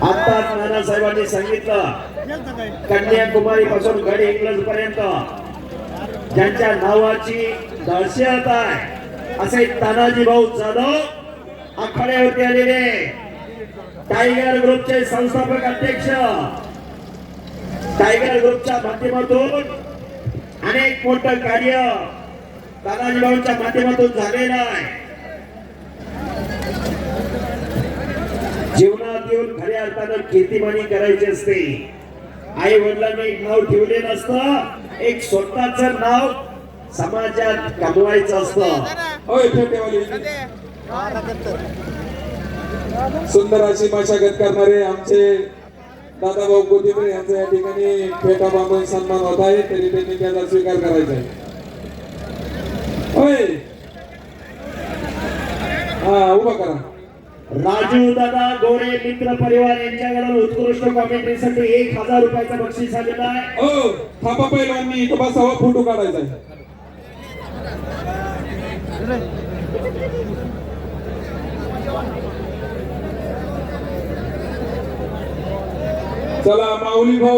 आता नानासाहेबांनी सांगितलं कन्याकुमारी पासून गड इंग्लंड पर्यंत ज्यांच्या नावाची दहशत आहे असे तानाजी भाऊ जाधव आखाड्यावरती आलेले टायगर ग्रुपचे संस्थापक अध्यक्ष, टायगर ग्रुपच्या माध्यमातून अनेक मोठं कार्य तानाजी भाऊंच्या माध्यमातून झालेलं आहे. जीवनात येऊन खऱ्या अर्थानं कीर्तिमानी करायची असते. आई वडिलांनी एक नाव ठेवले नसतं, एक स्वतःच नाव समाजात कमवायचं असतं. सुंदर अशी मशागत करणारे आमचे दादाभाऊ कोथिंबीर यांचा या ठिकाणी फेटा बांधून सन्मान होत आहे, तरी त्यांनी त्याचा स्वीकार करायचा आहे. हा उभा करा. राजू दादा गोरे मित्र परिवार यांच्याकडून उत्कृष्ट कॉमेंट्रीसाठी 1000 रुपयाचा बक्षीस आलेला आहे. हो थापा पैलवाननी इथं बसावा, फोटो काढायचा आहे. चला माऊली भाऊ.